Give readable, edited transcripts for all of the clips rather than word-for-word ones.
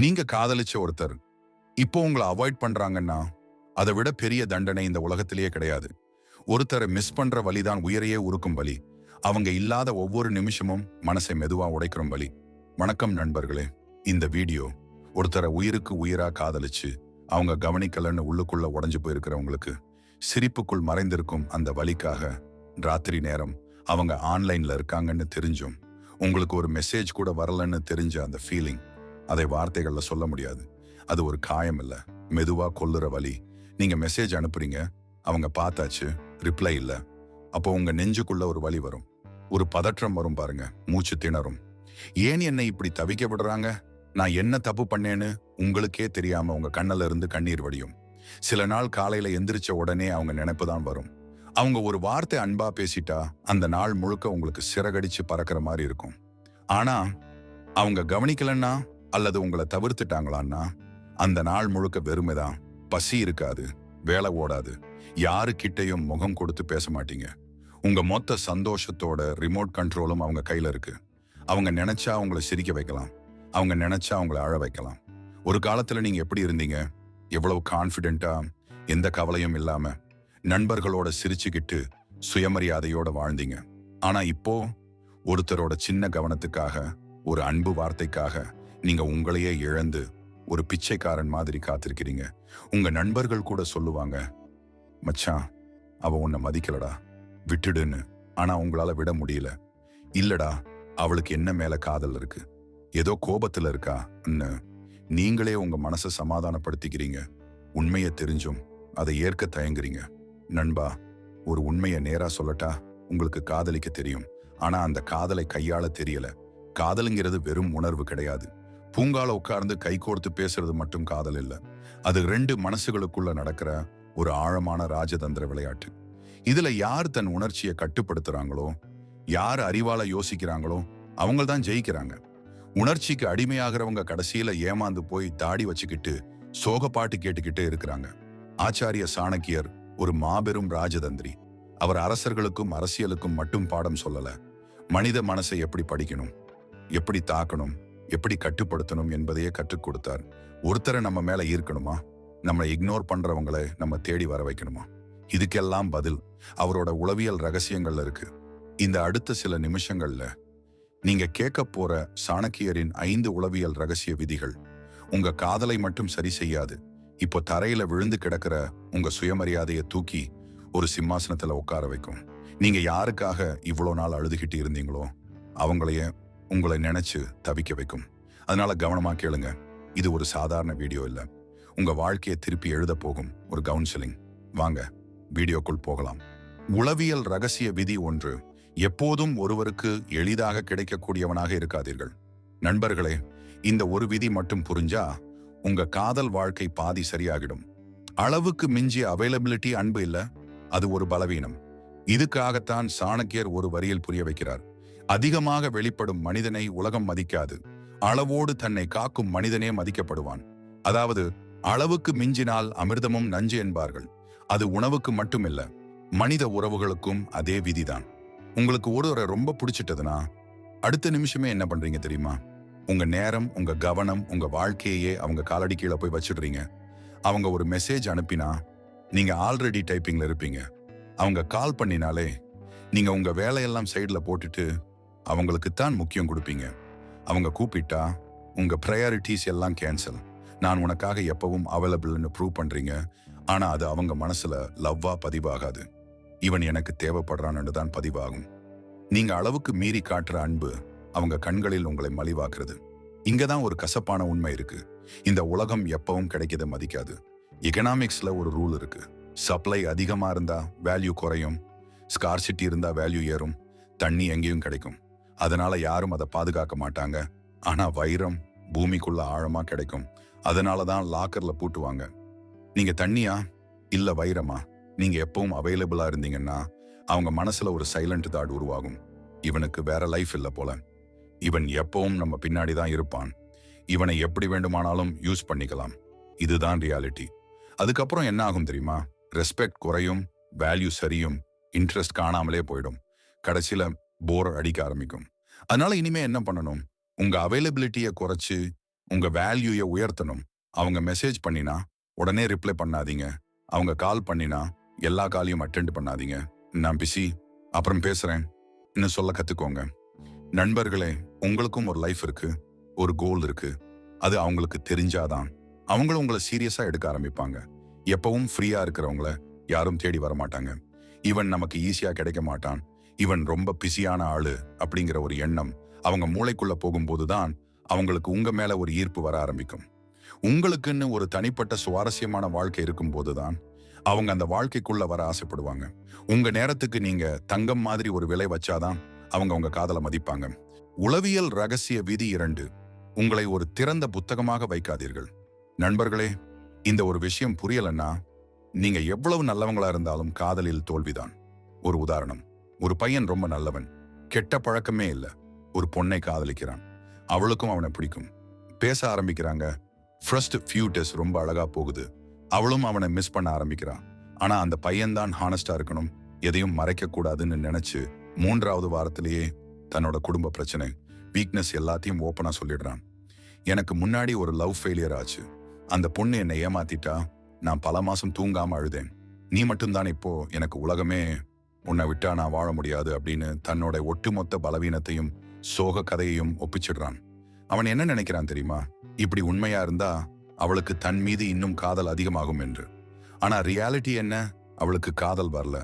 நீங்க காதலிச்ச ஒருத்தர் இப்போ உங்களை அவாய்ட் பண்றாங்கன்னா அதை விட பெரிய தண்டனை இந்த உலகத்திலேயே கிடையாது. ஒருத்தரை மிஸ் பண்ற வலிதான் உயிரையே உருக்கும் வலி. அவங்க இல்லாத ஒவ்வொரு நிமிஷமும் மனசை மெதுவா உடைக்கிற வலி. வணக்கம் நண்பர்களே. இந்த வீடியோ ஒருத்தரை உயிருக்கு உயிரா காதலிச்சு அவங்க கவனிக்கலன்னு உள்ளுக்குள்ள உடைஞ்சு போயிருக்கிறவங்களுக்கு, சிரிப்புக்குள் மறைந்திருக்கும் அந்த வலிக்காக ராத்திரி நேரம் அவங்க ஆன்லைன்ல இருக்காங்கன்னு தெரிஞ்சும் உங்களுக்கு ஒரு மெசேஜ் கூட வரலன்னு தெரிஞ்ச அந்த ஃபீலிங், அதை வார்த்தைகள்ல சொல்ல முடியாது. அது ஒரு காயம் இல்ல, மெதுவா கொல்லுற வலி. நீங்க மெசேஜ் அனுப்புறீங்க, அவங்க பார்த்தாச்சு, ரிப்ளை இல்ல. அப்போ உங்க நெஞ்சுக்குள்ள ஒரு வலி வரும், ஒரு பதற்றம் வரும் பாருங்க, மூச்சு திணறும். ஏன் என்னை இப்படி தவிக்க விடுறாங்க, நான் என்ன தப்பு பண்ணேன்னு உங்களுக்கே தெரியாம உங்க கண்ணுல இருந்து கண்ணீர் வடியும். சில நாள் காலையில எந்திரிச்ச உடனே அவங்க நினைப்பு தான் வரும். அவங்க ஒரு வார்த்தை அன்பா பேசிட்டா அந்த நாள் முழுக்க உங்களுக்கு சிறகடிச்சு பறக்கிற மாதிரி இருக்கும். ஆனா அவங்க கவனிக்கலன்னா அல்லது உங்களை தவிர்த்துட்டாங்களான்னா அந்த நாள் முழுக்க வெறுமைதான். பசி இருக்காது, வேலை ஓடாது, யாரு கிட்டையும் முகம் கொடுத்து பேச மாட்டீங்க. உங்க மொத்த சந்தோஷத்தோட ரிமோட் கண்ட்ரோலும் அவங்க கையில இருக்கு. அவங்க நினைச்சா அவங்கள சிரிக்க வைக்கலாம், அவங்க நினைச்சா அவங்கள அழ வைக்கலாம். ஒரு காலத்துல நீங்க எப்படி இருந்தீங்க? எவ்வளவு கான்பிடென்ட்டா, எந்த கவலையும் இல்லாம நண்பர்களோட சிரிச்சுக்கிட்டு சுயமரியாதையோட வாழ்ந்தீங்க. ஆனா இப்போ ஒருத்தரோட சின்ன கவனத்துக்காக, ஒரு அன்பு வார்த்தைக்காக நீங்க உங்களையே இழந்து ஒரு பிச்சைக்காரன் மாதிரி காத்திருக்கிறீங்க. உங்க நண்பர்கள் கூட சொல்லுவாங்க, மச்சான் அவ உன்னை மதிக்கலடா, விட்டுடுன்னு. ஆனா உங்களால விட முடியல. இல்லடா, அவளுக்கு என்ன மேல காதல் இருக்கு, ஏதோ கோபத்துல இருக்கா. நீங்களே உங்க மனசை சமாதானப்படுத்திக்கிறீங்க. உண்மையை தெரிஞ்சும் அதை ஏற்க தயங்குறீங்க. நண்பா, ஒரு உண்மையை நேரா சொல்லட்டா, உங்களுக்கு காதலிக்க தெரியும், ஆனா அந்த காதலை கையாள தெரியல. காதலுங்கிறது வெறும் உணர்வு கிடையாது. பூங்கால உட்கார்ந்து கை கோர்த்து பேசுறது மட்டும் காதல் இல்ல. அது ரெண்டு மனசுகளுக்குள்ள நடக்கிற ஒரு ஆழமான ராஜதந்திர விளையாட்டு. இதுல யார் தன் உணர்ச்சியை கட்டுப்படுத்துறாங்களோ, யார் அறிவால யோசிக்கிறாங்களோ அவங்க தான் ஜெயிக்கிறாங்க. உணர்ச்சிக்கு அடிமையாகிறவங்க கடைசியில ஏமாந்து போய் தாடி வச்சுக்கிட்டு சோக பாட்டு கேட்டுக்கிட்டே இருக்கிறாங்க. ஆச்சாரிய சாணக்கியர் ஒரு மாபெரும் ராஜதந்திரி. அவர் அரசர்களுக்கும் அரசியலுக்கும் மட்டும் பாடம் சொல்லல, மனித மனசை எப்படி படிக்கணும், எப்படி தாக்கணும், எப்படி கட்டுப்படுத்தணும் என்பதையே கற்றுக் கொடுத்தார். ஒருத்தரை நம்ம மேல ஈர்க்கணுமா, நம்மளை இக்னோர் பண்றவங்களை நம்ம தேடி வர வைக்கணுமா? இதுக்கெல்லாம் பதில் அவரோட உளவியல் ரகசியங்கள்ல இருக்கு. இந்த அடுத்த சில நிமிஷங்கள்ல நீங்க கேட்க போற சாணக்கியரின் 5 உளவியல் ரகசிய விதிகள் உங்க காதலை மட்டும் சரி செய்யாது, இப்போ தரையில விழுந்து கிடக்கிற உங்க சுயமரியாதையை தூக்கி ஒரு சிம்மாசனத்துல உட்கார வைக்கும். நீங்க யாருக்காக இவ்வளோ நாள் அழுதுகிட்டு இருந்தீங்களோ அவங்களையே உங்களை நினைச்சு தவிக்க வைக்கும். அதனால கவனமா கேளுங்க. இது ஒரு சாதாரண வீடியோ இல்ல, உங்க வாழ்க்கையை திருப்பி எழுத போகும் ஒரு கவுன்சிலிங். வாங்க வீடியோக்குள் போகலாம். உளவியல் ரகசிய விதி 1: எப்போதும் ஒருவருக்கு எளிதாக கிடைக்கக்கூடியவனாக இருக்காதீர்கள். நண்பர்களே, இந்த ஒரு விதி மட்டும் புரிஞ்சா உங்க காதல் வாழ்க்கை பாதி சரியாகிடும். அளவுக்கு மிஞ்சிய அவைலபிலிட்டி அன்பு இல்ல, அது ஒரு பலவீனம். இதுக்காகத்தான் சாணக்கியர் ஒரு வரியில் புரிய வைக்கிறார்: அதிகமாக வெளிப்படும் மனிதனை உலகம் மதிக்காது, அளவோடு தன்னை காக்கும் மனிதனே மதிக்கப்படுவான். அதாவது அளவுக்கு மிஞ்சினால் அமிர்தமும் நஞ்சு என்பார்கள். அது உணவுக்கு மட்டுமில்ல, மனித உறவுகளுக்கும் அதே விதிதான். உங்களுக்கு ஒருவரை ரொம்ப பிடிச்சிட்டதுன்னா அடுத்த நிமிஷமே என்ன பண்றீங்க தெரியுமா? உங்க நேரம், உங்க கவனம், உங்க வாழ்க்கையே அவங்க காலடி கீழே போய் வச்சிடுறீங்க. அவங்க ஒரு மெசேஜ் அனுப்பினா நீங்க ஆல்ரெடி டைப்பிங்ல இருப்பீங்க. அவங்க கால் பண்ணினாலே நீங்க உங்க வேலையெல்லாம் சைட்ல போட்டுட்டு அவங்களுக்குத்தான் முக்கியம் கொடுப்பீங்க. அவங்க கூப்பிட்டா உங்க ப்ரையாரிட்டிஸ் எல்லாம் கேன்சல். நான் உனக்காக எப்பவும் அவைலபிள்னு ப்ரூவ் பண்றீங்க. ஆனா அது அவங்க மனசுல லவ்வா பதிவாகாது, இவன் எனக்கு தேவைப்படுறான்னு தான் பதிவாகும். நீங்க அளவுக்கு மீறி காட்டுற அன்பு அவங்க கண்களில் உங்களை மலிவாக்குறது. இங்கதான் ஒரு கசப்பான உண்மை இருக்கு. இந்த உலகம் எப்பவும் கிடைக்கத மதிக்காது. எகனாமிக்ஸ்ல ஒரு ரூல் இருக்கு: சப்ளை அதிகமா இருந்தா வேல்யூ குறையும், ஸ்கார்சிட்டி இருந்தா வேல்யூ ஏறும். தண்ணி எங்கேயும் கிடைக்கும், அதனால யாரும் அதை பாதுகாக்க மாட்டாங்க. ஆனா வைரம் பூமிக்குள்ள ஆழமா கிடைக்கும், அதனாலதான் லாக்கர்ல பூட்டுவாங்க. நீங்க தண்ணியா இல்ல வைரமா? நீங்க எப்பவும் அவைலபிளா இருந்தீங்கன்னா அவங்க மனசுல ஒரு சைலண்ட் தாட் உருவாகும்: இவனுக்கு வேற லைஃப் இல்ல போல, இவன் எப்பவும் நம்ம பின்னாடி தான் இருப்பான், இவனை எப்படி வேண்டுமானாலும் யூஸ் பண்ணிக்கலாம். இதுதான் ரியாலிட்டி. அதுக்கப்புறம் என்ன ஆகும் தெரியுமா? ரெஸ்பெக்ட் குறையும், வேல்யூ சரியும், இன்ட்ரெஸ்ட் காணாமலே போயிடும். கடைசியில போர் அடிக்க ஆரம்பிக்கும். அதனால இனிமே என்ன பண்ணணும்? உங்க அவைலபிலிட்டியை குறைச்சு உங்க வேல்யூயை உயர்த்தணும். அவங்க மெசேஜ் பண்ணினா உடனே ரிப்ளை பண்ணாதீங்க. அவங்க கால் பண்ணினா எல்லா காலையும் அட்டெண்ட் பண்ணாதீங்க. நான் பிஸி, அப்புறம் பேசுறேன் இன்னும் சொல்ல கத்துக்கோங்க. நண்பர்களே, உங்களுக்கும் ஒரு லைஃப் இருக்கு, ஒரு கோல் இருக்கு. அது அவங்களுக்கு தெரிஞ்சாதான் அவங்களும் உங்களை சீரியஸா எடுக்க ஆரம்பிப்பாங்க. எப்பவும் ஃப்ரீயா இருக்கிறவங்கள யாரும் தேடி வர மாட்டாங்க. இவன் நமக்கு ஈஸியா கிடைக்க மாட்டான், இவன் ரொம்ப பிஸியான ஆளு அப்படிங்கிற ஒரு எண்ணம் அவங்க மூளைக்குள்ள போகும்போதுதான் அவங்களுக்கு உங்க மேல ஒரு ஈர்ப்பு வர ஆரம்பிக்கும். உங்களுக்குன்னு ஒரு தனிப்பட்ட சுவாரஸ்யமான வாழ்க்கை இருக்கும் போதுதான் அவங்க அந்த வாழ்க்கைக்குள்ள வர ஆசைப்படுவாங்க. உங்க நேரத்துக்கு நீங்க தங்கம் மாதிரி ஒரு விலை வச்சாதான் அவங்க உங்க காதலை மதிப்பாங்க. உளவியல் ரகசிய விதி 2: உங்களை ஒரு திறந்த புத்தகமாக வைக்காதீர்கள். நண்பர்களே, இந்த ஒரு விஷயம் புரியலன்னா நீங்க எவ்வளவு நல்லவங்களா இருந்தாலும் காதலில் தோல்விதான். ஒரு உதாரணம்: ஒரு பையன் ரொம்ப நல்லவன், கெட்ட பழக்கமே இல்ல, ஒரு பொண்ணை காதலிக்கிறான். அவளுக்கும் அவனை பிடிக்கும், பேச ஆரம்பிக்கிறாங்க. ஃபர்ஸ்ட் ஃபியூ டேஸ் ரொம்ப அழகா போகுது, அவளும் அவனை மிஸ் பண்ண ஆரம்பிக்கிறான். ஆனா அந்த பையன்தான் ஹானஸ்டா இருக்கணும், எதையும் மறைக்க கூடாதுன்னு நினைச்சு 3வது வாரத்திலேயே தன்னோட குடும்ப பிரச்சனை, வீக்னஸ் எல்லாத்தையும் ஓப்பனா சொல்லிடுறான். எனக்கு முன்னாடி ஒரு லவ் ஃபெயிலியர் ஆச்சு, அந்த பொண்ணு என்னை ஏமாத்திட்டா, நான் பல மாசம் தூங்காம அழுதேன். நீ மட்டும்தான் இப்போ எனக்கு உலகமே, உன்னை விட்டா நான் வாழ முடியாது அப்படின்னு தன்னோட ஒட்டுமொத்த பலவீனத்தையும் சோக கதையையும் ஒப்பிச்சிடுறான். அவன் என்ன நினைக்கிறான் தெரியுமா? இப்படி உண்மையா இருந்தா அவளுக்கு தன் மீது இன்னும் காதல் அதிகமாகும் என்று. ஆனா ரியாலிட்டி என்ன? அவளுக்கு காதல் வரல,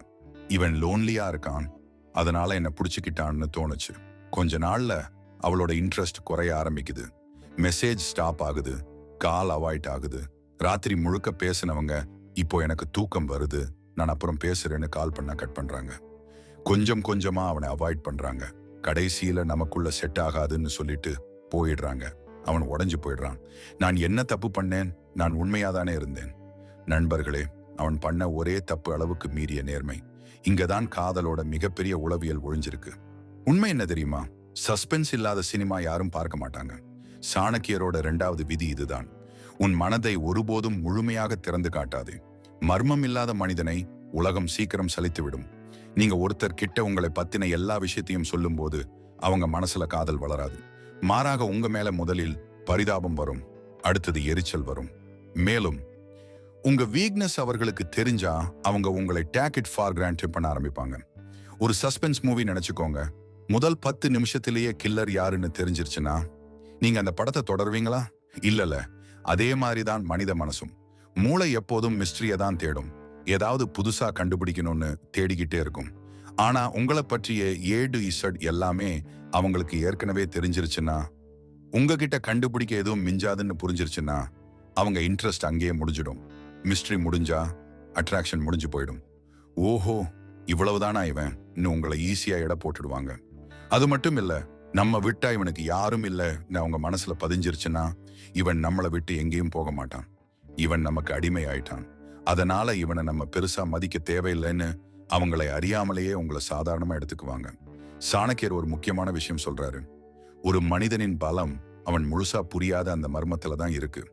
இவன் லோன்லியா இருக்கான், அதனால என்ன பிடிச்சுக்கிட்டான்னு தோணுச்சு. கொஞ்ச நாள்ல அவளோட இன்ட்ரெஸ்ட் குறைய ஆரம்பிக்குது, மெசேஜ் ஸ்டாப் ஆகுது, கால் அவாய்ட் ஆகுது. ராத்திரி முழுக்க பேசினவங்க இப்போ எனக்கு தூக்கம் வருது, நான் அப்புறம் பேசுறேன்னு கால் பண்ண கட் பண்றாங்க. கொஞ்சம் கொஞ்சமா அவனை அவாய்ட் பண்றாங்க. கடைசியில நமக்குள்ள செட் ஆகாதுன்னு சொல்லிட்டு போயிடுறாங்க. அவன் உடைஞ்சு போயிடுறான். நான் என்ன தப்பு பண்ணேன்? நான் உண்மையாதானே இருந்தேன். நண்பர்களே, அவன் பண்ண ஒரே தப்பு அளவுக்கு மீறிய நேர்மை. இங்கதான் காதலோட மிகப்பெரிய உளவியல் ஒழிஞ்சிருக்கு. உண்மை என்ன தெரியுமா? சஸ்பென்ஸ் இல்லாத சினிமா யாரும் பார்க்க மாட்டாங்க. சாணக்கியரோட 2வது விதி இதுதான்: உன் மனதை ஒருபோதும் முழுமையாக திறந்து காட்டாதே. மர்மம் இல்லாத மனிதனை உலகம் சீக்கிரம் சலித்துவிடும். நீங்க ஒருத்தர் கிட்ட உங்களை பத்தின எல்லா விஷயத்தையும் சொல்லும் போது அவங்க மனசுல காதல் வளராது. மாறாக உங்க மேல முதலில் பரிதாபம் வரும், அடுத்தது எரிச்சல் வரும். மேலும் உங்க வீக்னஸ் அவர்களுக்கு தெரிஞ்சா அவங்க உங்களை டேக் இட் ஃபார் கிராண்டட் பண்ண ஆரம்பிப்பாங்க. ஒரு சஸ்பென்ஸ் மூவி நினைச்சுக்கோங்க. முதல் 10 நிமிஷத்திலேயே கில்லர் யாருன்னு தெரிஞ்சிருச்சுன்னா நீங்க அந்த படத்தை தொடருவீங்களா? இல்லல. அதே மாதிரிதான் மனித மனசும். மூளை எப்போதும் மிஸ்ட்ரியை தான் தேடும், ஏதாவது புதுசா கண்டுபிடிக்கணும்னு தேடிக்கிட்டே இருக்கும். ஆனா உங்களை பற்றிய A to Z எல்லாமே அவங்களுக்கு ஏற்கனவே தெரிஞ்சிருச்சுன்னா, உங்ககிட்ட கண்டுபிடிக்க எதுவும் மிஞ்சாதுன்னு புரிஞ்சிருச்சுன்னா அவங்க இன்ட்ரெஸ்ட் அங்கேயே முடிஞ்சிடும். மிஸ்ட்ரி முடிஞ்சா அட்ராக்ஷன் முடிஞ்சு போயிடும். ஓஹோ, இவ்வளவுதானா இவன், இன்னும் உங்களை ஈஸியா எடை போட்டுடுவாங்க. அது மட்டும் இல்ல, நம்ம விட்டா இவனுக்கு யாரும் இல்லைன்னு அவங்க மனசுல பதிஞ்சிருச்சுன்னா இவன் நம்மளை விட்டு எங்கேயும் போக மாட்டான். இவன் நமக்கு அடிமை ஆயிட்டான், அதனால இவனை நம்ம பெருசா மதிக்க தேவையில்லைன்னு அவங்களை அறியாமலேயே உங்களை சாதாரணமா எடுத்துக்குவாங்க. சாணக்கியர் ஒரு முக்கியமான விஷயம் சொல்றாரு: ஒரு மனிதனின் பலம் அவன் முழுசா புரியாத அந்த மர்மத்துல தான் இருக்கு.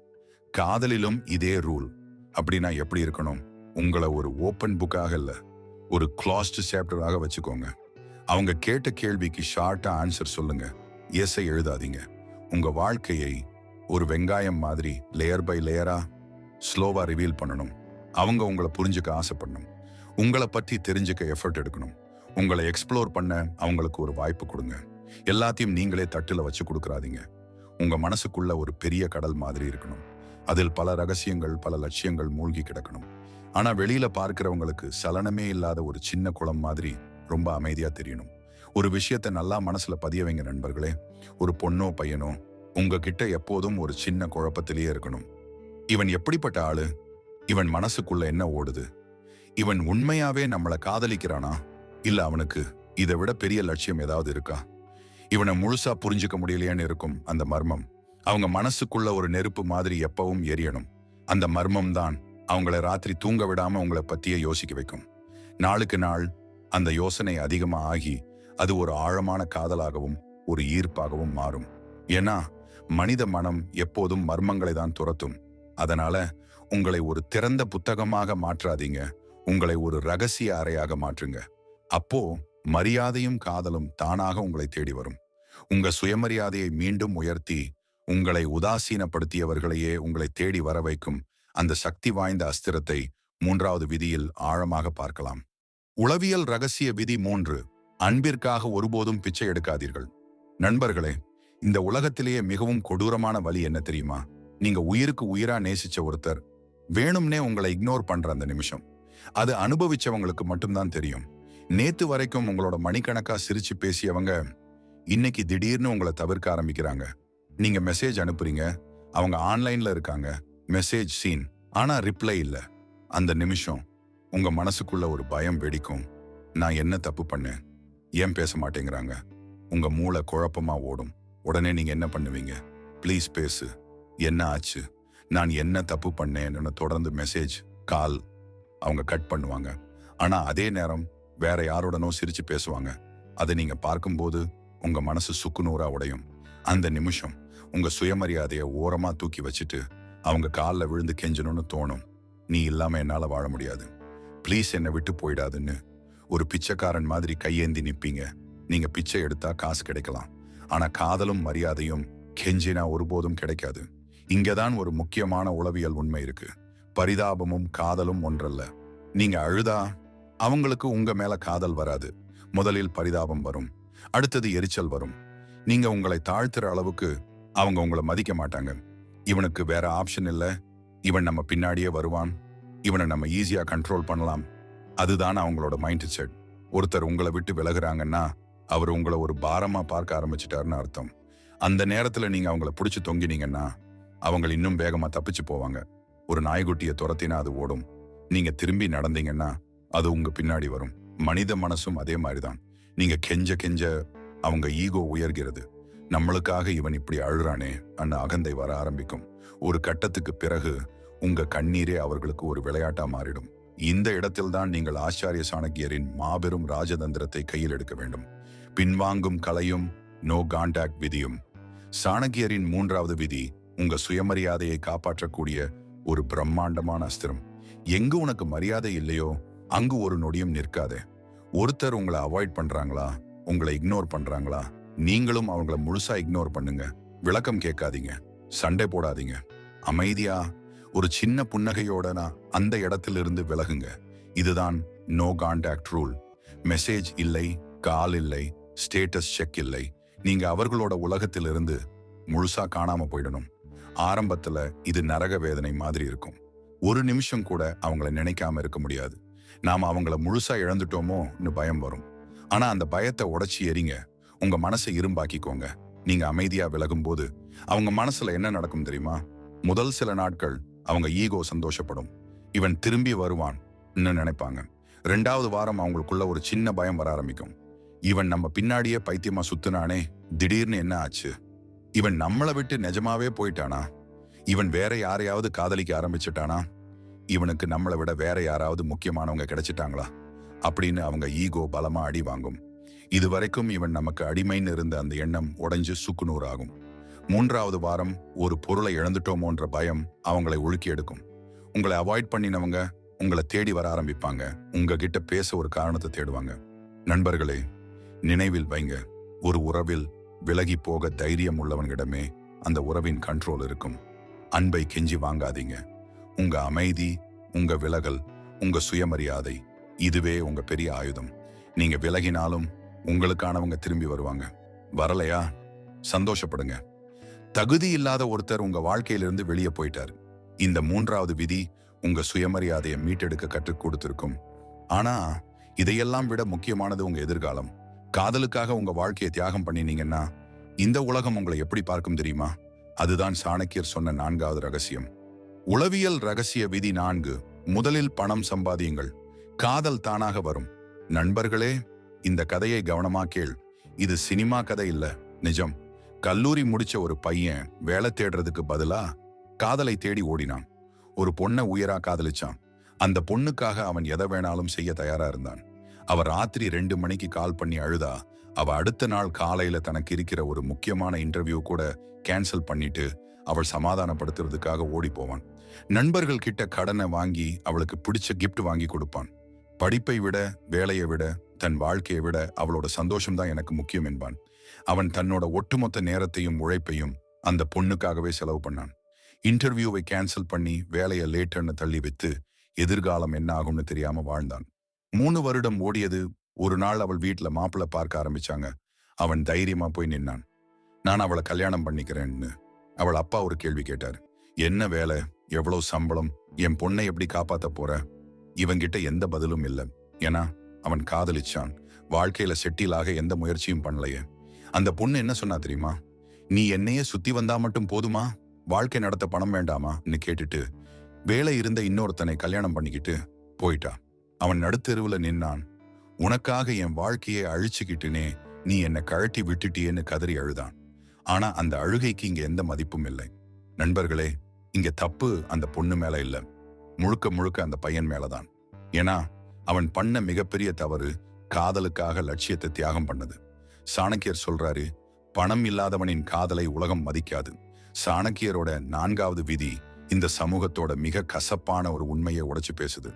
காதலிலும் இதே ரூல். அப்படின்னா எப்படி இருக்கணும்? உங்களை ஒரு ஓப்பன் புக்காக இல்ல, ஒரு க்ளாஸ்டு சாப்டராக வச்சுக்கோங்க. அவங்க கேட்ட கேள்விக்கு ஷார்ட்டா ஆன்சர் சொல்லுங்க, எஸ்ஸை எழுதாதீங்க. உங்க வாழ்க்கையை ஒரு வெங்காயம் மாதிரி லேயர் பை லேயரா ஸ்லோவா ரிவீல் பண்ணணும். அவங்க உங்களை புரிஞ்சுக்க ஆசைப்படணும், உங்களை பற்றி தெரிஞ்சுக்க எஃபர்ட் எடுக்கணும். உங்களை எக்ஸ்ப்ளோர் பண்ண அவங்களுக்கு ஒரு வாய்ப்பு கொடுங்க. எல்லாத்தையும் நீங்களே தட்டுல வச்சு கொடுக்குறாதீங்க. உங்க மனசுக்குள்ள ஒரு பெரிய கடல் மாதிரி இருக்கணும், அதில் பல ரகசியங்கள், பல லட்சியங்கள் மூழ்கி கிடக்கணும். ஆனா வெளியில பார்க்கிறவங்களுக்கு சலனமே இல்லாத ஒரு சின்ன குளம் மாதிரி ரொம்ப அமைதியா தெரியணும். ஒரு விஷயத்தை நல்லா மனசுல பதிய வைங்க நண்பர்களே. ஒரு பொண்ணோ பையனோ உங்ககிட்ட எப்போதும் ஒரு சின்ன குழப்பத்திலேயே இருக்கணும். இவன் எப்படிப்பட்ட ஆளு? இவன் மனசுக்குள்ள என்ன ஓடுது? இவன் உண்மையாவே நம்மளை காதலிக்கிறானா? இல்ல அவனுக்கு இதை விட பெரிய லட்சியம் ஏதாவது இருக்கா? இவனை முழுசா புரிஞ்சுக்க முடியலையான்னு இருக்கும் அந்த மர்மம். அவங்க மனசுக்குள்ள ஒரு நெருப்பு மாதிரி எப்பவும் எரியணும். அந்த மர்மம் தான் அவங்கள ராத்திரி தூங்க விடாம உங்களை பத்தியே யோசிக்க வைக்கும். நாளுக்கு நாள் அந்த யோசனை அதிகமா ஆகி அது ஒரு ஆழமான காதலாகவும் ஒரு ஈர்ப்பாகவும் மாறும். ஏன்னா மனித மனம் எப்போதும் மர்மங்களை தான் துரத்தும். அதனால உங்களை ஒரு திறந்த புத்தகமாக மாற்றாதீங்க, உங்களை ஒரு ரகசிய அறையாக மாற்றுங்க. அப்போ மரியாதையும் காதலும் தானாக உங்களை தேடி வரும். உங்க சுயமரியாதையை மீண்டும் உயர்த்தி உங்களை உதாசீனப்படுத்தியவர்களையே உங்களை தேடி வர வைக்கும் அந்த சக்தி வாய்ந்த அஸ்திரத்தை மூன்றாவது விதியில் ஆழமாக பார்க்கலாம். உளவியல் ரகசிய விதி 3. அன்பிற்காக ஒருபோதும் பிச்சை எடுக்காதீர்கள். நண்பர்களே, இந்த உலகத்திலேயே மிகவும் கொடூரமான வலி என்ன தெரியுமா? நீங்க உயிருக்கு உயிரா நேசிச்ச ஒருத்தர் வேணும்னே உங்களை இக்னோர் பண்ற அந்த நிமிஷம். அது அனுபவிச்சவங்களுக்கு மட்டும்தான் தெரியும். நேத்து வரைக்கும் உங்களோட மணிக்கணக்கா சிரிச்சு பேசியவங்க இன்னைக்கு திடீர்னு உங்களை தவிர்க்க ஆரம்பிக்கிறாங்க. நீங்க மெசேஜ் அனுப்புறீங்க, அவங்க ஆன்லைன்ல இருக்காங்க, மெசேஜ் சீன், ஆனா ரிப்ளை இல்ல. அந்த நிமிஷம் உங்க மனசுக்குள்ள ஒரு பயம் வெடிக்கும். நான் என்ன தப்பு பண்ணேன், ஏன் பேச மாட்டேங்கிறாங்க? உங்க மூளை குழப்பமா ஓடும். உடனே நீங்க என்ன பண்ணுவீங்க? ப்ளீஸ் பேசு, என்ன ஆச்சு, நான் என்ன தப்பு பண்ணேன்னு தொடர்ந்து மெசேஜ் கால் அவங்க கட் பண்ணுவாங்க. ஆனா அதே நேரம் வேற யாரோடனோ சிரிச்சு பேசுவாங்க. அதை நீங்க பார்க்கும்போது உங்க மனசு சுக்குநூறா உடையும். அந்த நிமிஷம் உங்க சுயமரியாதையை ஓரமா தூக்கி வச்சுட்டு அவங்க காலில் விழுந்து கெஞ்சணும்னு தோணும். நீ இல்லாம என்னால வாழ முடியாது, ப்ளீஸ் என்னை விட்டு போயிடாதுன்னு. ஒரு பிச்சைக்காரன் மாதிரி கையேந்தி நிப்பீங்க. நீங்க பிச்சை எடுத்தா காசு கிடைக்கலாம், ஆனா காதலும் மரியாதையும் கெஞ்சினா ஒருபோதும் கிடைக்காது. இங்கதான் ஒரு முக்கியமான உளவியல் உண்மை இருக்கு. பரிதாபமும் காதலும் ஒன்றல்ல. நீங்க அழுதா அவங்களுக்கு உங்க மேல காதல் வராது. முதலில் பரிதாபம் வரும், அடுத்தது எரிச்சல் வரும். நீங்க உங்களை தாழ்த்துற அளவுக்கு அவங்க உங்களை மதிக்க மாட்டாங்க. இவனுக்கு வேற ஆப்ஷன் இல்ல, இவன் நம்ம பின்னாடியே வருவான், இவனை நம்ம ஈஸியா கண்ட்ரோல் பண்ணலாம். அதுதான் அவங்களோட மைண்ட் செட். ஒருத்தர் உங்களை விட்டு விலகுறாங்கன்னா அவர் உங்களை ஒரு பாரமா பார்க்க ஆரம்பிச்சிட்டாருன்னு அர்த்தம். அந்த நேரத்துல நீங்க அவங்கள பிடிச்சு தொங்கினீங்கன்னா அவங்க இன்னும் வேகமா தப்பிச்சு போவாங்க. ஒரு நாய்க்குட்டியை துரத்தினா அது ஓடும், நீங்க திரும்பி நடந்தீங்கன்னா அது உங்க பின்னாடி வரும். மனித மனசும் அதே மாதிரிதான். நீங்க கெஞ்ச கெஞ்ச அவங்க ஈகோ உயர்கிறது. நம்மளுக்காக இவன் இப்படி அழுறானே அன்னு அகந்தை வர ஆரம்பிக்கும். ஒரு கட்டத்துக்கு பிறகு உங்க கண்ணீரே அவர்களுக்கு ஒரு விளையாட்டா மாறிடும். இந்த இடத்தில்தான் நீங்கள் ஆச்சாரிய சாணக்கியரின் மாபெரும் ராஜதந்திரத்தை கையில் எடுக்க வேண்டும். பின்வாங்கும் கலையும் நோ கான்டாக்ட் விதியும். சாணக்கியரின் 3வது விதி உங்க சுயமரியாதையை காப்பாற்றக்கூடிய ஒரு பிரம்மாண்டமான அஸ்திரம். எங்கு உனக்கு மரியாதை இல்லையோ அங்கு ஒரு நொடியும் நிற்காதே. ஒருத்தர் உங்களை அவாய்ட் பண்றாங்களா, உங்களை இக்னோர் பண்றாங்களா, நீங்களும் அவங்கள முழுசா இக்னோர் பண்ணுங்க. விளக்கம் கேட்காதீங்க, சண்டை போடாதீங்க. அமைதியா ஒரு சின்ன புன்னகையோட அந்த இடத்திலிருந்து விலகுங்க. இதுதான் நோ கான்டாக்ட் ரூல். மெசேஜ் இல்லை, கால் இல்லை, ஸ்டேட்டஸ் செக் இல்லை. நீங்க அவர்களோட உலகத்திலிருந்து முழுசா காணாம போயிடணும். ஆரம்பத்துல இது நரக வேதனை மாதிரி இருக்கும். ஒரு நிமிஷம் கூட அவங்கள நினைக்காம இருக்க முடியாது. நாம அவங்கள முழுசா இழந்துட்டோமோன்னு பயம் வரும். ஆனா அந்த பயத்தை உடைச்சி எறிங்க. உங்க மனசை இரும்பாக்கிக்கோங்க. நீங்க அமைதியா விலகும் போது அவங்க மனசுல என்ன நடக்கும் தெரியுமா? முதல் சில நாட்கள் அவங்க ஈகோ சந்தோஷப்படும், இவன் திரும்பி வருவான் நினைப்பாங்க. 2வது வாரம் அவங்களுக்குள்ள ஒரு சின்ன பயம் வர ஆரம்பிக்கும். இவன் நம்ம பின்னாடியே பைத்தியமா சுத்துனானே, திடீர்னு என்ன ஆச்சு? இவன் நம்மளை விட்டு நிஜமாவே போயிட்டானா? இவன் வேற யாரையாவது காதலிக்க ஆரம்பிச்சுட்டானா? இவனுக்கு நம்மளை விட வேற யாராவது முக்கியமானவங்க கிடைச்சிட்டாங்களா அப்படின்னு அவங்க ஈகோ பலமா அடி வாங்கும். இதுவரைக்கும் இவன் நமக்கு அடிமைன்னு இருந்த அந்த எண்ணம் உடைஞ்சு சுக்குநூறு ஆகும். 3வது வாரம் ஒரு பொருளை இழந்துட்டோமோன்ற பயம் அவங்களை உலுக்கி எடுக்கும். உங்களை அவாய்ட் பண்ணினவங்க உங்களை தேடி வர ஆரம்பிப்பாங்க. உங்ககிட்ட பேச ஒரு காரணத்தை தேடுவாங்க. நண்பர்களே, நினைவில் வைங்க, ஒரு உறவில் விலகி போக தைரியம் உள்ளவனிடமே அந்த உறவின் கண்ட்ரோல் இருக்கும். அன்பை கெஞ்சி வாங்காதீங்க. உங்க அமைதி, உங்க விலகல், உங்க சுயமரியாதை, இதுவே உங்க பெரிய ஆயுதம். நீங்க விலகினாலும் உங்களுக்கானவங்க திரும்பி வருவாங்க. வரலையா? சந்தோஷப்படுங்க. தகுதி இல்லாத ஒருத்தர் உங்க வாழ்க்கையிலிருந்து வெளியே போயிட்டார். இந்த 3வது விதி உங்க சுயமரியாதையை மீட்டெடுக்க கற்றுக் கொடுத்திருக்கும். ஆனா இதையெல்லாம் விட முக்கியமானது உங்க எதிர்காலம். காதலுக்காக உங்க வாழ்க்கையை தியாகம் பண்ணினீங்கன்னா இந்த உலகம் உங்களை எப்படி பார்க்கும் தெரியுமா? அதுதான் சாணக்கியர் சொன்ன 4வது ரகசியம். உளவியல் ரகசிய விதி 4. முதலில் பணம் சம்பாதியுங்கள், காதல் தானாக வரும். நண்பர்களே, இந்த கதையை கவனமா கேள். இது சினிமா கதை இல்ல, நிஜம். கல்லூரி முடிச்ச ஒரு பையன் வேலை தேடுறதுக்கு பதிலா காதலை தேடி ஓடினான். ஒரு பொண்ணை உயரா காதலிச்சான். அந்த பொண்ணுக்காக அவன் எதை வேணாலும் செய்ய தயாரா இருந்தான். அவ ராத்திரி 2 மணிக்கு கால் பண்ணி அழுதா. அவ அடுத்த நாள் காலையில தனக்கு இருக்கிற ஒரு முக்கியமான இன்டர்வியூ கூட கேன்சல் பண்ணிட்டு அவள் சமாதானப்படுத்துறதுக்காக ஓடி போவான். நண்பர்கள் கிட்ட கடனை வாங்கி அவளுக்கு பிடிச்ச கிஃப்ட் வாங்கி கொடுப்பான். படிப்பை விட, வேலையை விட, தன் வாழ்க்கையை விட அவளோட சந்தோஷம்தான் எனக்கு முக்கியம் என்பான். அவன் தன்னோட ஒட்டுமொத்த நேரத்தையும் உழைப்பையும் அந்த பொண்ணுக்காகவே செலவு பண்ணான். இன்டர்வியூவை கேன்சல் பண்ணி வேலையை லேட்டர்னு தள்ளி வைத்து எதிர்காலம் என்ன ஆகும்னு தெரியாம வாழ்ந்தான். 3 வருடம் ஓடியது. ஒரு நாள் அவள் வீட்டுல மாப்பிள்ளை பார்க்க ஆரம்பிச்சாங்க. அவன் தைரியமா போய் நின்னான். நான் அவளை கல்யாணம் பண்ணிக்கிறேன்னு. அவள் அப்பா ஒரு கேள்வி கேட்டார். என்ன வேலை, எவ்வளவு சம்பளம், என் பொண்ணை எப்படி காப்பாத்த போற? இவங்கிட்ட எந்த பதிலும் இல்லை. ஏன்னா அவன் காதலிச்சான். வாழ்க்கையில செட்டிலாக எந்த முயற்சியும் பண்ணலையே. அந்த பொண்ணு என்ன சொன்னா தெரியுமா? நீ என்னையே சுத்தி வந்தா மட்டும் போதுமா? வாழ்க்கை நடத்த பணம் வேண்டாமான்னு கேட்டுட்டு வேலை இருந்த இன்னொருத்தனை கல்யாணம் பண்ணிக்கிட்டு போயிட்டா. அவன் நடுத்தெருவுல நின்னான். உனக்காக என் வாழ்க்கையை அழிச்சுக்கிட்டுனே நீ என்னை கழட்டி விட்டுட்டியேன்னு கதறி அழுதான். ஆனா அந்த அழுகைக்கு இங்க எந்த மதிப்பும் இல்லை. நண்பர்களே, இங்க தப்பு அந்த பொண்ணு மேல இல்ல, முழுக்க முழுக்க அந்த பையன் மேலதான். ஏன்னா அவன் பண்ண மிகப்பெரிய தவறு காதலுக்காக லட்சியத்தை தியாகம் பண்ணது. சாணக்கியர் சொல்றாரு, பணம் இல்லாதவனின் காதலை உலகம் மதிக்காது. சாணக்கியரோட 4வது விதி இந்த சமூகத்தோட மிக கசப்பான ஒரு உண்மையை உடைச்சு பேசுது.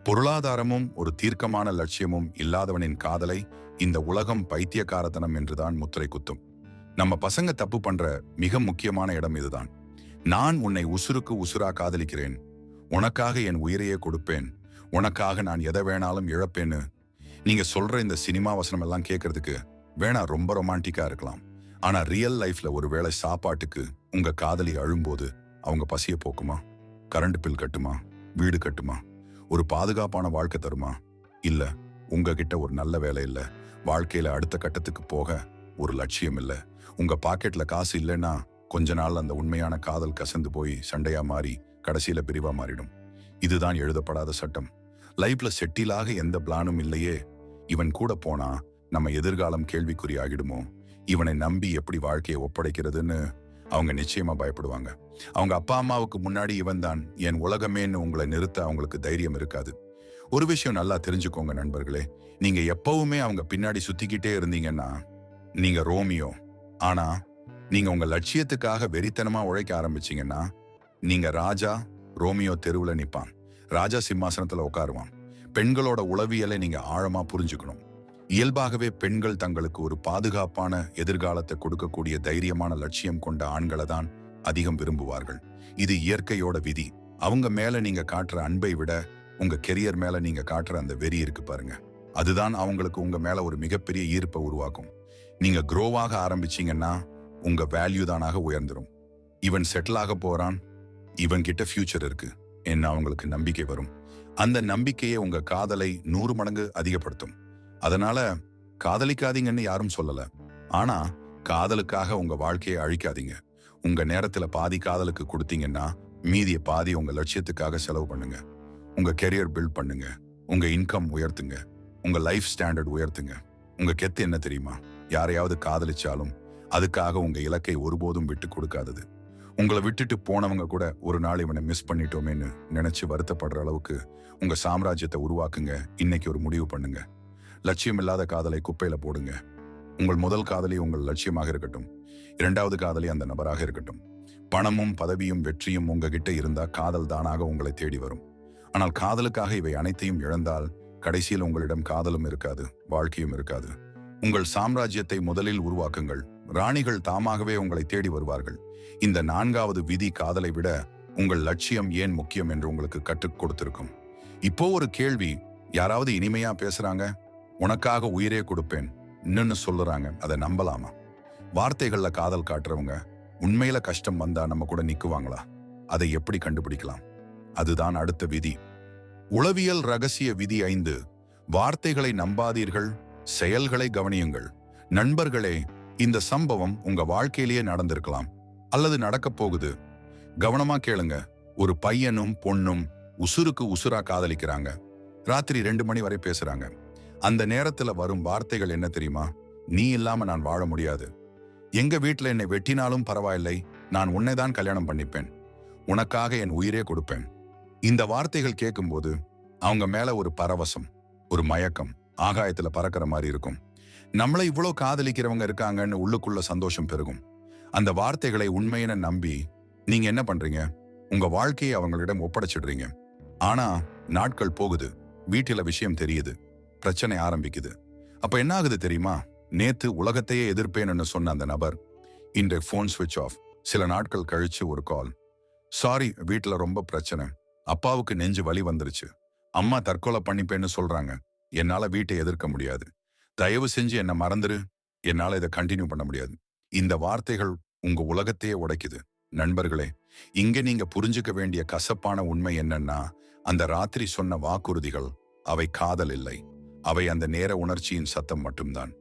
பொருளாதாரமும் ஒரு தீர்க்கமான லட்சியமும் இல்லாதவனின் காதலை இந்த உலகம் பைத்தியக்காரத்தனம் என்றுதான் முத்திரை குத்தும். நம்ம பசங்க தப்பு பண்ற மிக முக்கியமான இடம் இதுதான். நான் உன்னை உசுருக்கு உசுரா காதலிக்கிறேன், உனக்காக என் உயிரையே கொடுப்பேன், உனக்காக நான் எதை வேணாலும் இழப்பேன்னு நீங்க சொல்ற இந்த சினிமா வசனம் எல்லாம் கேட்கறதுக்கு வேணா ரொம்ப ரொமான்டிக்கா இருக்கலாம். ஆனா ரியல் லைஃப்ல ஒருவேளை சாப்பாட்டுக்கு உங்க காதலி அழும்போது அவங்க பசிய போக்குமா? Current bill கட்டுமா? வீடு கட்டுமா? ஒரு பாதுகாப்பான வாழ்க்கை தருமா? இல்ல. உங்ககிட்ட ஒரு நல்ல வேலை இல்ல, வாழ்க்கையில அடுத்த கட்டத்துக்கு போக ஒரு லட்சியம் இல்ல, உங்க பாக்கெட்ல காசு இல்லைன்னா கொஞ்ச நாள் அந்த உண்மையான காதல் கசந்து போய் சண்டையா மாறி கடைசியில பிரிவா மாறிடும். இதுதான் எழுதப்படாத சட்டம். லைஃப்ல செட்டிலாக எந்த பிளானும் இல்லையே, இவன் கூட போனா நம்ம எதிர்காலம் கேள்விக்குறி ஆகிடுமோ, இவனை நம்பி எப்படி வாழ்க்கையை ஒப்படைக்கிறதுன்னு அவங்க நிச்சயமா பயப்படுவாங்க. அவங்க அப்பா அம்மாவுக்கு முன்னாடி இவன் தான் என் உலகமேன்னு உங்களை நிறுத்த அவங்களுக்கு தைரியம் இருக்காது. ஒரு விஷயம் நல்லா தெரிஞ்சுக்கோங்க நண்பர்களே, நீங்க எப்பவுமே அவங்க பின்னாடி சுத்திக்கிட்டே இருந்தீங்கன்னா நீங்க ரோமியோ. ஆனா நீங்க உங்க லட்சியத்துக்காக வெறித்தனமா உழைக்க ஆரம்பிச்சீங்கன்னா நீங்க ராஜா. ரோமியோ தெருவுல நிப்பான், ராஜா சிம்மாசனத்துல உட்காருவான். பெண்களோட உளவியலை நீங்க ஆழமா புரிஞ்சுக்கணும். இயல்பாகவே பெண்கள் தங்களுக்கு ஒரு பாதுகாப்பான எதிர்காலத்தை கொடுக்கக்கூடிய தைரியமான லட்சியம் கொண்ட ஆண்களை தான் அதிகம் விரும்புவார்கள். இது இயற்கையோட விதி. அவங்க மேல நீங்க காட்டுற அன்பை விட உங்க கெரியர் மேல நீங்க காட்டுற அந்த வெறி இருக்கு பாருங்க, அதுதான் அவங்களுக்கு உங்க மேல ஒரு மிகப்பெரிய ஈர்ப்பை உருவாக்கும். நீங்க குரோவாக ஆரம்பிச்சீங்கன்னா உங்க வேல்யூ தானாக உயர்ந்துடும். இவன் செட்டில் ஆக போறான், இவன் கிட்ட ஃபியூச்சர் இருக்கு என்ன அவங்களுக்கு நம்பிக்கை வரும். அந்த நம்பிக்கையை உங்க காதலை 100 மடங்கு அதிகப்படுத்தும். அதனால காதலிக்காதீங்கன்னு யாரும் சொல்லல, ஆனா காதலுக்காக உங்க வாழ்க்கையை அழிக்காதீங்க. உங்க நேரத்துல பாதி காதலுக்கு கொடுத்தீங்கன்னா மீதிய பாதி உங்க லட்சியத்துக்காக செலவு பண்ணுங்க. உங்க கெரியர் பில்ட் பண்ணுங்க, உங்க இன்கம் உயர்த்துங்க, உங்க லைஃப் ஸ்டாண்டர்ட் உயர்த்துங்க. உங்க கெத்து என்ன தெரியுமா? யாரையாவது காதலிச்சாலும் அதுக்காக உங்க இலக்கை ஒருபோதும் விட்டு கொடுக்காதது. உங்களை விட்டுட்டு போனவங்க கூட ஒரு நாள் இவனை மிஸ் பண்ணிட்டோமேன்னு நினைச்சு வருத்தப்படுற அளவுக்கு உங்க சாம்ராஜ்யத்தை உருவாக்குங்க. இன்னைக்கு ஒரு முடிவு பண்ணுங்க. லட்சியம் இல்லாத காதலை குப்பையில போடுங்க. உங்கள் முதல் காதலி உங்கள் லட்சியமாக இருக்கட்டும், 2வது காதலி அந்த நபராக இருக்கட்டும். பணமும் பதவியும் வெற்றியும் உங்ககிட்ட இருந்தா காதல் தானாக உங்களை தேடி வரும். ஆனால் காதலுக்காக இவை அனைத்தையும் இழந்தால் கடைசியில் உங்களிடம் காதலும் இருக்காது, வாழ்க்கையும் இருக்காது. உங்கள் சாம்ராஜ்யத்தை முதலில் உருவாக்குங்கள். ராணிகள் தாமாகவே உங்களை தேடி வருவார்கள். இந்த 4வது விதி காதலை விட உங்கள் லட்சியம் ஏன் முக்கியம் என்று உங்களுக்கு கற்றுக் கொடுத்திருக்கும். இப்போ ஒரு கேள்வி, யாராவது இனிமையா பேசுறாங்க, உனக்காக உயிரே கொடுப்பேன் இன்னும் சொல்லுறாங்க, அதை நம்பலாமா? வார்த்தைகள்ல காதல் காட்டுறவங்க உண்மையில கஷ்டம் வந்தா நம்ம கூட நிக்குவாங்களா? அதை எப்படி கண்டுபிடிக்கலாம்? அதுதான் அடுத்த விதி. உளவியல் ரகசிய விதி 5. வார்த்தைகளை நம்பாதீர்கள், செயல்களை கவனியுங்கள். நண்பர்களே, இந்த சம்பவம் உங்க வாழ்க்கையிலேயே நடந்திருக்கலாம் அல்லது நடக்க போகுது. கவனமா கேளுங்க. ஒரு பையனும் பொண்ணும் உசுருக்கு உசுரா காதலிக்கிறாங்க. ராத்திரி 2 மணி வரை பேசுறாங்க. அந்த நேரத்துல வரும் வார்த்தைகள் என்ன தெரியுமா? நீ இல்லாம நான் வாழ முடியாது, எங்க வீட்டுல என்னை வெட்டினாலும் பரவாயில்லை, நான் உன்னைதான் கல்யாணம் பண்ணிப்பேன், உனக்காக என் உயிரே கொடுப்பேன். இந்த வார்த்தைகள் கேட்கும்போது அவங்க மேல ஒரு பரவசம், ஒரு மயக்கம், ஆகாயத்துல பறக்கிற மாதிரி இருக்கும். நம்மளை இவ்வளவு காதலிக்கிறவங்க இருக்காங்கன்னு உள்ளுக்குள்ள சந்தோஷம் பெருகும். அந்த வார்த்தைகளை உண்மையின நம்பி நீங்க என்ன பண்றீங்க? உங்க வாழ்க்கையை அவங்களிடம் ஒப்படைச்சிடுறீங்க. ஆனா நாட்கள் போகுது, வீட்டில விஷயம் தெரியுது, பிரச்சனை ஆரம்பிக்குது. அப்ப என்ன ஆகுது தெரியுமா? நேத்து உலகத்தையே எதிர்ப்பேன்னு சொன்ன அந்த நபர் இன்று போன் ஸ்விட்ச் ஆஃப், சில நாட்கள் கழிச்சு ஒரு கால். சாரி, வீட்டுல ரொம்ப பிரச்சனை. அப்பாவுக்கு நெஞ்சு வலி வந்துருச்சு. அம்மா தற்கொலை பண்ணிப்பேன்னு சொல்றாங்க. என்னால வீட்டை எதிர்க்க முடியாது. தயவு செஞ்சு என்ன மறந்துரு. என்னால இதை கண்டினியூ பண்ண முடியாது. இந்த வார்த்தைகள் உங்க உலகத்தையே உடைக்குது. நண்பர்களே, இங்க நீங்க புரிஞ்சுக்க வேண்டிய கசப்பான உண்மை என்னன்னா, அந்த ராத்திரி சொன்ன வாக்குறுதிகள் அவை காதல் இல்லை. அவை அந்த நேர உணர்ச்சியின் சத்தம் மட்டும்தான்.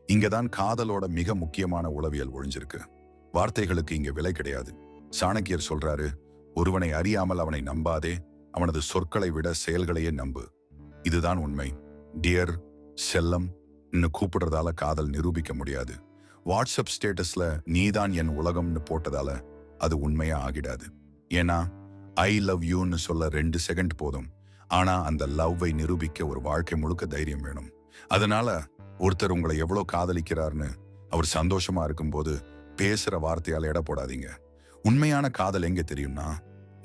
இங்கதான் காதலோட மிக முக்கியமான உளவியல் ஒழிஞ்சிருக்கு. வார்த்தைகளுக்கு இங்க விலை கிடையாது. சாணக்கியர் சொல்றாரு, ஒருவனை அறியாமல் அவனை நம்பாதே, அவனது சொற்களை விட செயல்களையே நம்பு. இதுதான் உண்மை. டியர், செல்லம் கூப்பிடுறதால காதல் நிரூபிக்க முடியாது. வாட்ஸ்அப் ஸ்டேட்டஸ்ல நீதான் என் உலகம்னு போட்டதால அது உண்மையா ஆகிடாது. ஏன்னா ஐ லவ் யூன்னு சொல்ல 2 செகண்ட் போதும். ஆனா அந்த லவ்வை நிரூபிக்க ஒரு வாழ்க்கை முழுக்க தைரியம் வேணும். அதனால ஒருத்தர் உங்களை எவ்வளவு காதலிக்கிறார்னு அவர் சந்தோஷமா இருக்கும்போது பேசுற வார்த்தையால எடை போடாதீங்க. உண்மையான காதல் எங்க தெரியும்னா,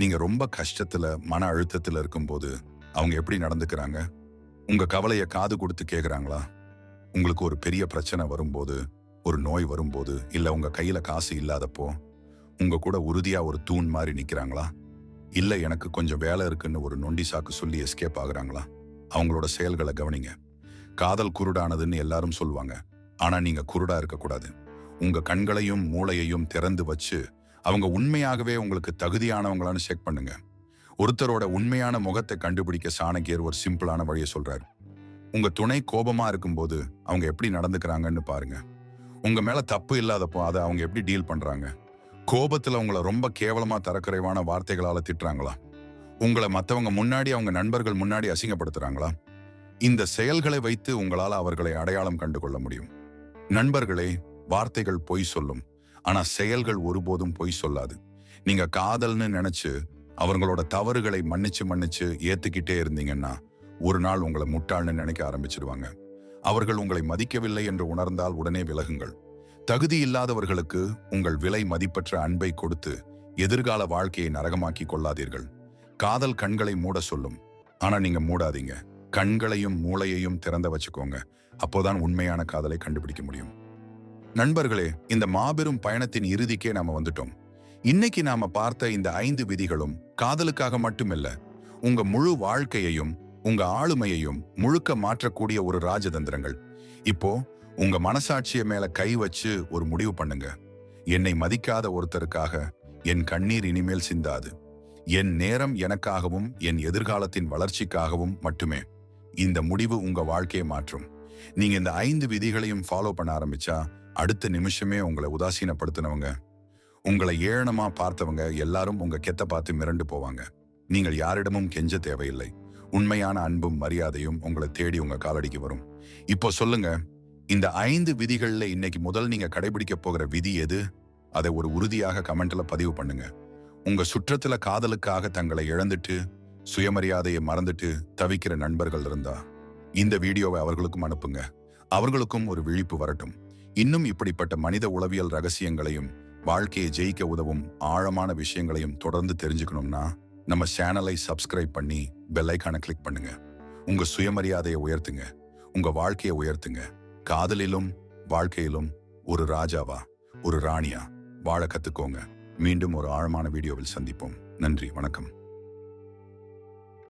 நீங்க ரொம்ப கஷ்டத்துல மன அழுத்தத்துல இருக்கும்போது அவங்க எப்படி நடந்துக்கிறாங்க. உங்க கவலைய காது கொடுத்து கேக்குறாங்களா? உங்களுக்கு ஒரு பெரிய பிரச்சனை வரும்போது, ஒரு நோய் வரும்போது, இல்ல உங்க கையில காசு இல்லாதப்போ உங்க கூட உறுதியா ஒரு தூண் மாதிரி நிக்கிறாங்களா? இல்ல எனக்கு கொஞ்சம் வேலை இருக்குன்னு ஒரு நொண்டி சாக்கு சொல்லி எஸ்கேப் ஆகுறாங்களா? அவங்களோட செயல்களை கவனிங்க. காதல் குருடானதுன்னு எல்லாரும் சொல்லுவாங்க. ஆனா நீங்க குருடா இருக்கக்கூடாது. உங்க கண்களையும் மூளையையும் திறந்து வச்சு அவங்க உண்மையாகவே உங்களுக்கு தகுதியானவங்களான்னு செக் பண்ணுங்க. ஒருத்தரோட உண்மையான முகத்தை கண்டுபிடிக்க சாணக்கியர் ஒரு சிம்பிளான வழியை சொல்றாரு. உங்க துணை கோபமா இருக்கும்போது அவங்க எப்படி நடந்துக்கிறாங்கன்னு பாருங்க. உங்க மேல தப்பு இல்லாதப்போ அதை அவங்க எப்படி டீல் பண்றாங்க. கோபத்துல உங்களை ரொம்ப கேவலமா தரக்குறைவான வார்த்தைகளால திட்டுறாங்களா? உங்களை மத்தவங்க முன்னாடி, அவங்க நண்பர்கள் முன்னாடி அசிங்கப்படுத்துறாங்களா? இந்த செயல்களை வைத்து உங்களால அவர்களை அடையாளம் கண்டு கொள்ள முடியும். நண்பர்களே, வார்த்தைகள் பொய் சொல்லும். ஆனா செயல்கள் ஒருபோதும் பொய் சொல்லாது. நீங்க காதல்னு நினைச்சு அவங்களோட தவறுகளை மன்னிச்சு ஏத்துக்கிட்டே இருந்தீங்கன்னா ஒரு நாள் உங்களை முட்டாள்னு நினைக்க ஆரம்பிச்சிடுவாங்க. அவர்கள் உங்களை மதிக்கவில்லை என்று உணர்ந்தால் உடனே விலகுங்கள். தகுதி இல்லாதவர்களுக்கு உங்கள் விலை மதிப்பற்ற அன்பை கொடுத்து எதிர்கால வாழ்க்கையை நரகமாக்கி கொள்ளாதீர்கள். காதல் கண்களை மூட சொல்லும். ஆனா நீங்க மூடாதீங்க. கண்களையும் மூளையையும் திறந்த வச்சுக்கோங்க. அப்போதான் உண்மையான காதலை கண்டுபிடிக்க முடியும். நண்பர்களே, இந்த மாபெரும் பயணத்தின் இறுதிக்கே நாம வந்துட்டோம். இன்னைக்கு நாம பார்த்த இந்த 5 விதிகளும் காதலுக்காக மட்டுமில்ல, உங்க முழு வாழ்க்கையையும் உங்க ஆளுமையையும் முழுக்க மாற்றக்கூடிய ஒரு ராஜதந்திரங்கள். இப்போ உங்க மனசாட்சிய மேல கை வச்சு ஒரு முடிவு பண்ணுங்க. என்னை மதிக்காத ஒருத்தருக்காக என் கண்ணீர் இனிமேல் சிந்தாது. என் நேரம் எனக்காகவும் என் எதிர்காலத்தின் வளர்ச்சிக்காகவும் மட்டுமே. இந்த முடிவு உங்க வாழ்க்கையை மாற்றும். நீங்க இந்த 5 விதிகளையும் ஃபாலோ பண்ண ஆரம்பிச்சா அடுத்த நிமிஷமே உங்களை உதாசீனப்படுத்தினவங்க, உங்களை ஏளனமா பார்த்தவங்க எல்லாரும் உங்க கெத்த பார்த்து மிரண்டு போவாங்க. நீங்கள் யாரிடமும் கெஞ்ச தேவையில்லை. உண்மையான அன்பும் மரியாதையும் உங்களை தேடி உங்க காலடிக்கு வரும். இப்போ சொல்லுங்க, இந்த 5 விதிகள்ல இன்னைக்கு முதல் நீங்க கடைபிடிக்க போகிற விதி எது? அதை ஒரு உறுதியாக கமெண்ட்ல பதிவு பண்ணுங்க. உங்க சுற்றத்துல காதலுக்காக தங்களை இழந்துட்டு சுயமரியாதையை மறந்துட்டு தவிக்கிற நண்பர்கள் இருந்தா இந்த வீடியோவை அவர்களுக்கும் அனுப்புங்க. அவர்களுக்கும் ஒரு விழிப்பு வரட்டும். இன்னும் இப்படிப்பட்ட மனித உளவியல் ரகசியங்களையும் வாழ்க்கையை ஜெயிக்க உதவும் ஆழமான விஷயங்களையும் தொடர்ந்து தெரிஞ்சுக்கணும்னா நம்ம சேனலை சப்ஸ்கிரைப் பண்ணி பெல் ஐகானை கிளிக் பண்ணுங்க. உங்க சுயமரியாதையை உயர்த்துங்க. உங்க வாழ்க்கையை உயர்த்துங்க. காதலிலும் வாழ்க்கையிலும் ஒரு ராஜாவா, ஒரு ராணியா வாழ கத்துக்கோங்க. மீண்டும் ஒரு ஆழமான வீடியோவில் சந்திப்போம். நன்றி, வணக்கம்.